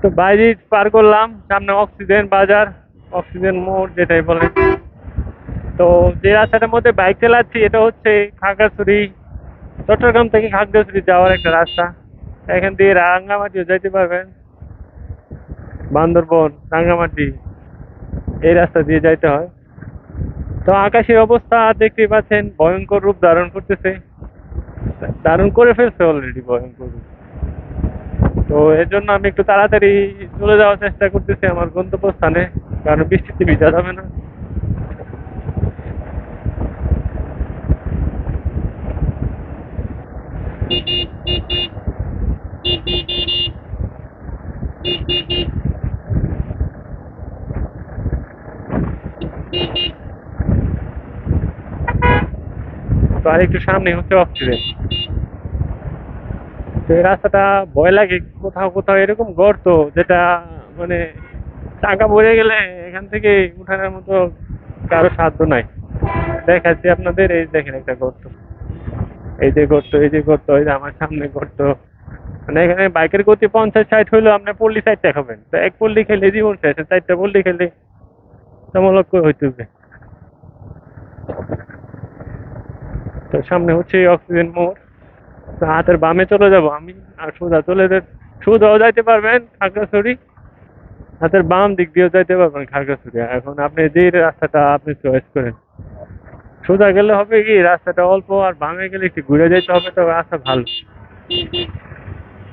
তো বাইরে পার করলাম, সামনে অক্সিজেন বাজার, অক্সিজেন মোড় যেটাই বলেন। তো যে রাস্তাটার মধ্যে বাইক চালাচ্ছি এটা হচ্ছে খাগড়াছড়ি, চট্টগ্রাম থেকে খাগড়াছড়ি যাওয়ার একটা রাস্তা। এখান দিয়ে রাঙ্গামাটিও যাইতে পারবেন, বান্দরবন রাঙ্গামাটি এই রাস্তা দিয়ে যাইতে হয়। তো আকাশের অবস্থা দেখতেই পাচ্ছেন, ভয়ঙ্কর রূপ ধারণ করতেছে, ধারণ করে ফেলছে অলরেডি ভয়ঙ্কর রূপ। তো এর জন্য আমি একটু তাড়াতাড়ি চলে যাওয়ার চেষ্টা করতেছি আমার গন্তব্যস্থানে, কারণ বৃষ্টিতে ভিজা যাবে না। তো আর একটু সামনে হচ্ছে অক্সিজেন। তো এই রাস্তাটা ভয় লাগে, কোথাও কোথাও এরকম গর্ত যেটা মানে চাকা পড়ে গেলে এখান থেকে উঠানোর মতো কারো সাধ্য নাই। দেখাচ্ছি আপনাদের, এই দেখেন একটা গর্ত, এই যে গর্ত, এই যে গর্ত, এই যে আমার সামনে গর্ত। মানে এখানে বাইকের গতি 50-60 হইলেও আপনি পল্লি 4টা খাবেন, তো এক পল্লি খেলে জীবন শেষ, 4টা পল্লি খেলে সমলক্ষ হইতেছে। তো সামনে হচ্ছে অক্সিজেন মোড়। তো হাতের বামে চলে যাব আমি, আর সোজা চলে সোজাও যাইতে পারবেন খাগড়াছড়ি, হাতের বাম দিক দিয়েও যাইতে পারবেন খাগড়াছড়ি। এখন আপনি যে রাস্তাটা আপনি চয়েস করেন। সোজা গেলে হবে কি রাস্তাটা অল্প, আর বামে গেলে একটু ঘুরে যেতে হবে, তবে রাস্তা ভালো।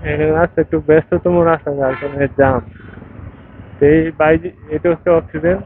এই রাস্তা একটু ব্যস্ততম রাস্তা, যার কারণে জাম। এই বাইরে এটা হচ্ছে অক্সিজেন।